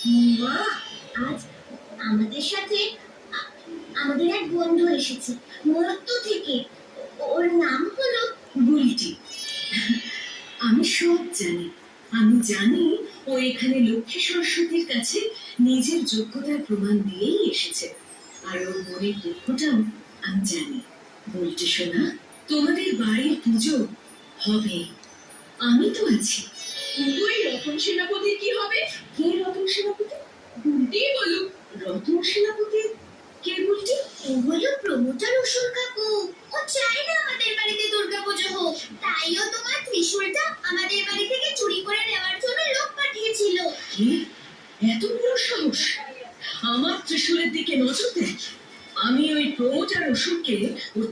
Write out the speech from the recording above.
মা, আজ আমাদের সাথে আমাদের এক বন্ধু এসেছে মর্ত থেকে। ওর নাম হলো বুলটি। আমি সব জানি। আমি জানি ও এখানে লক্ষ্মী সরস্বতীর কাছে নিজের যোগ্যতার প্রমাণ দিয়েই এসেছে। আর ওর মনের দুঃখটাও আমি জানি। বলতে শোনা, তোমাদের বাড়ির পুজো হবে, আমি তো আছি। কিন্তু এই রতন সেনাপতির কি হবে? কে রতন সেনাপতি? বুলটি বলুক। রতন সেনাপতি কে বলছি? ও হলো প্রমোটার অসুর কাকু। ও চায় না আমাদের বাড়িতে দুর্গাপুজো হোক, তাই ও তোমার ত্রিশূলটা আমাদের বাড়ি থেকে চুরি করে নেওয়ার জন্য লোক পাঠিয়েছিল। কি এত বড় সাহস আমার ত্রিশূলের দিকে নজর দেয়? আমি ওই প্রমোটার অসুরকে ওর